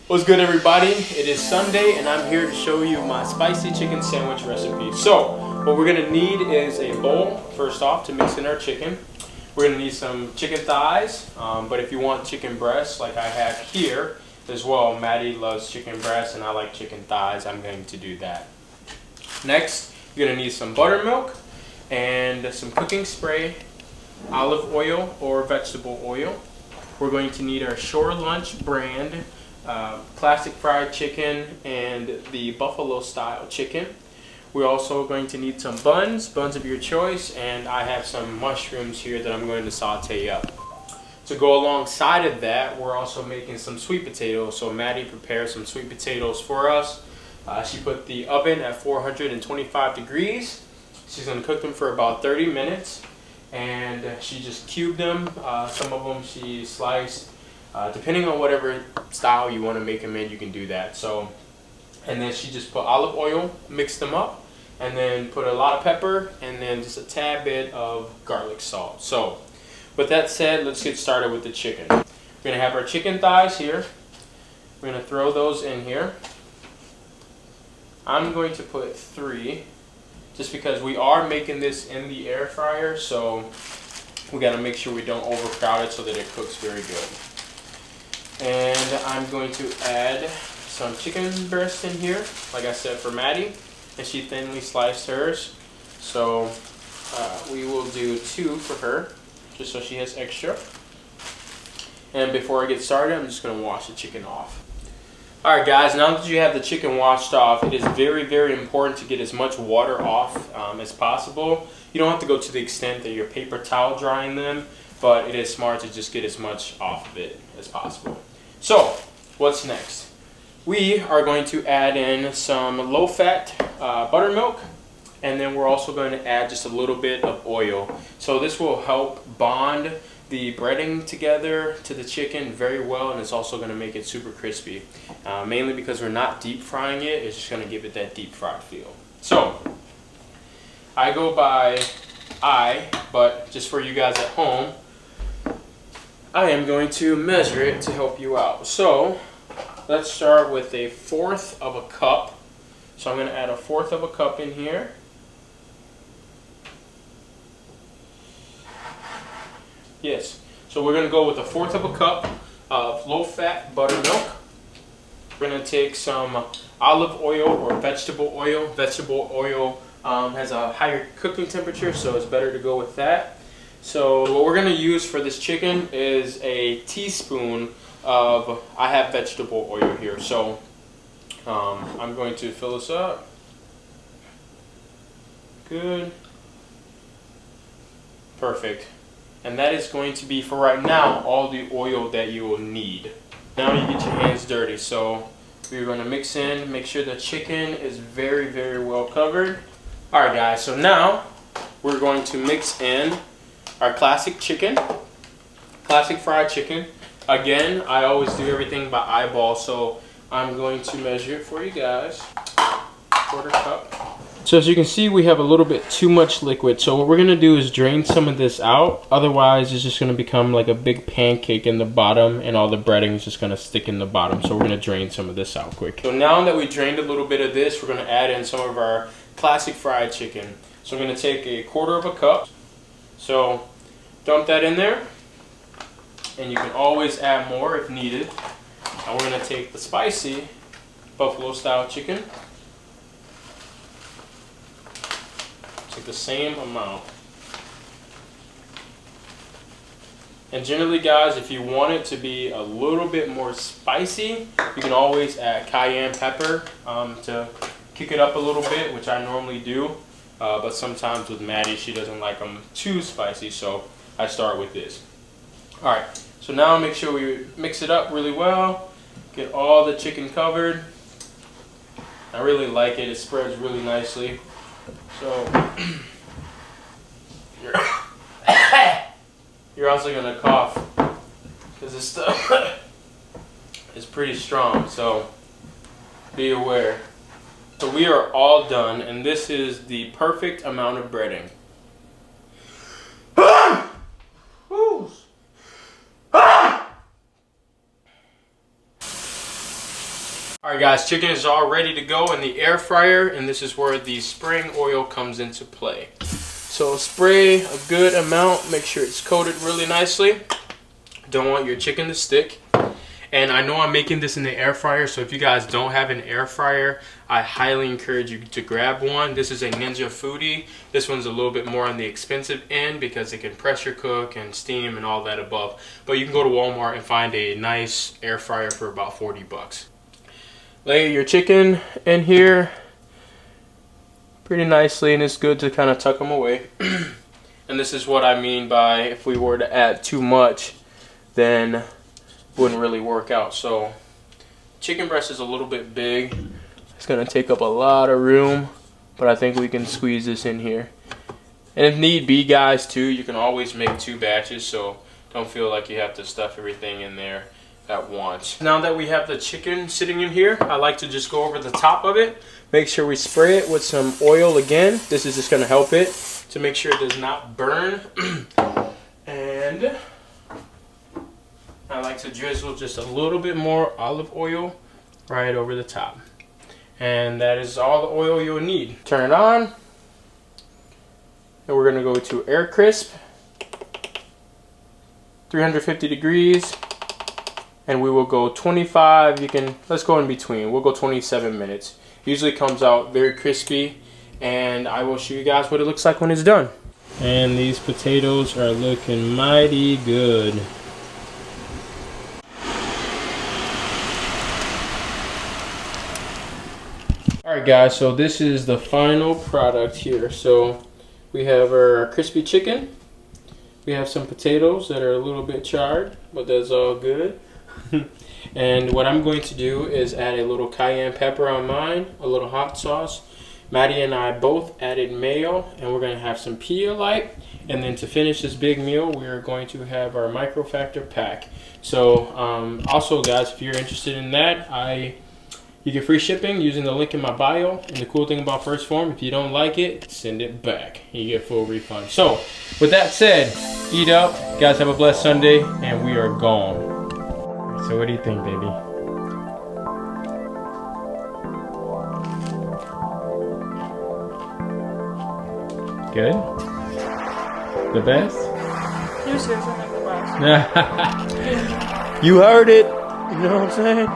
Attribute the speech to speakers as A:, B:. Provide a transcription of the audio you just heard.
A: What's good, everybody? It is Sunday and I'm here to show you my spicy chicken sandwich recipe. So what we're gonna need is a bowl, first off, to mix in our chicken. We're gonna need some chicken thighs, but if you want chicken breasts like I have here as well, Maddie loves chicken breasts and I like chicken thighs, I'm going to do that. Next, you're gonna need some buttermilk and some cooking spray, olive oil or vegetable oil. We're going to need our Shore Lunch brand classic fried chicken and the buffalo style chicken. We're also going to need some buns of your choice, and I have some mushrooms here that I'm going to saute up. To go alongside of that, we're also making some sweet potatoes. So Maddie prepared some sweet potatoes for us. She put the oven at 425 degrees. She's going to cook them for about 30 minutes. And she just cubed them. Some of them she sliced. Depending on whatever style you want to make them in, you can do that. So, and then she just put olive oil, mixed them up, and then put a lot of pepper, and then just a tad bit of garlic salt. So, with that said, let's get started with the chicken. We're going to have our chicken thighs here. We're going to throw those in here. I'm going to put 3. Just because we are making this in the air fryer, so we got to make sure we don't overcrowd it so that it cooks very good. And I'm going to add some chicken breast in here, like I said, for Maddie, and she thinly sliced hers. So we will do 2 for her, just so she has extra. And before I get started, I'm just going to wash the chicken off. Alright guys, now that you have the chicken washed off, it is very, very important to get as much water off as possible. You don't have to go to the extent that you're paper towel drying them, but it is smart to just get as much off of it as possible. So, what's next? We are going to add in some low-fat buttermilk, and then we're also going to add just a little bit of oil. So this will help bond the breading together to the chicken very well, and it's also going to make it super crispy. Mainly because we're not deep frying it, it's just going to give it that deep fried feel. So, I go by but just for you guys at home, I am going to measure it to help you out. So, let's start with 1/4 of a cup. So I'm going to add 1/4 of a cup in here. Yes, so we're going to go with 1/4 of a cup of low-fat buttermilk. We're going to take some olive oil or vegetable oil. Vegetable oil has a higher cooking temperature, so it's better to go with that. So what we're going to use for this chicken is a teaspoon of, I have vegetable oil here, so I'm going to fill this up. Good. Perfect. And that is going to be, for right now, all the oil that you will need. Now you get your hands dirty, so we're going to mix in, make sure the chicken is very, very well covered. Alright guys, so now we're going to mix in our classic chicken, classic fried chicken. Again, I always do everything by eyeball, so I'm going to measure it for you guys. 1/4 cup. So as you can see, we have a little bit too much liquid. So what we're going to do is drain some of this out. Otherwise, it's just going to become like a big pancake in the bottom, and all the breading is just going to stick in the bottom. So we're going to drain some of this out quick. So now that we drained a little bit of this, we're going to add in some of our classic fried chicken. So I'm going to take 1/4 of a cup. So dump that in there. And you can always add more if needed. And we're going to take the spicy buffalo style chicken. Take the same amount. And generally guys, if you want it to be a little bit more spicy, you can always add cayenne pepper to kick it up a little bit, which I normally do. But sometimes with Maddie, she doesn't like them too spicy, so I start with this. Alright, so now make sure we mix it up really well. Get all the chicken covered. I really like it, it spreads really nicely. So, you're also going to cough because this stuff is pretty strong, so be aware. So we are all done, and this is the perfect amount of breading. Alright guys, chicken is all ready to go in the air fryer, and this is where the spraying oil comes into play. So spray a good amount, make sure it's coated really nicely. Don't want your chicken to stick. And I know I'm making this in the air fryer, so if you guys don't have an air fryer, I highly encourage you to grab one. This is a Ninja Foodi. This one's a little bit more on the expensive end because it can pressure cook and steam and all that above. But you can go to Walmart and find a nice air fryer for about 40 bucks. Lay your chicken in here pretty nicely, and it's good to kind of tuck them away. And this is what I mean by if we were to add too much, then wouldn't really work out. So chicken breast is a little bit big. It's gonna take up a lot of room, but I think we can squeeze this in here. And if need be, guys, too, you can always make 2 batches, so don't feel like you have to stuff everything in there at once. Now that we have the chicken sitting in here, I like to just go over the top of it. Make sure we spray it with some oil again. This is just gonna help it to make sure it does not burn. And I like to drizzle just a little bit more olive oil right over the top. And that is all the oil you'll need. Turn it on. And we're gonna go to air crisp, 350 degrees. And we will go 25, let's go in between. We'll go 27 minutes. Usually comes out very crispy, and I will show you guys what it looks like when it's done. And these potatoes are looking mighty good. Alright guys, so this is the final product here. So we have our crispy chicken. We have some potatoes that are a little bit charred, but that's all good. And what I'm going to do is add a little cayenne pepper on mine, a little hot sauce. Maddie and I both added mayo, and we're going to have some Pedialyte. And then to finish this big meal, we are going to have our Microfactor pack. So also guys, if you're interested in that, you get free shipping using the link in my bio. And the cool thing about First Form, if you don't like it, send it back. You get full refund. So with that said, eat up. You guys have a blessed Sunday, and we are gone. So what do you think, baby? Good? The best?
B: You said something like the best.
A: You heard it. You know what I'm saying?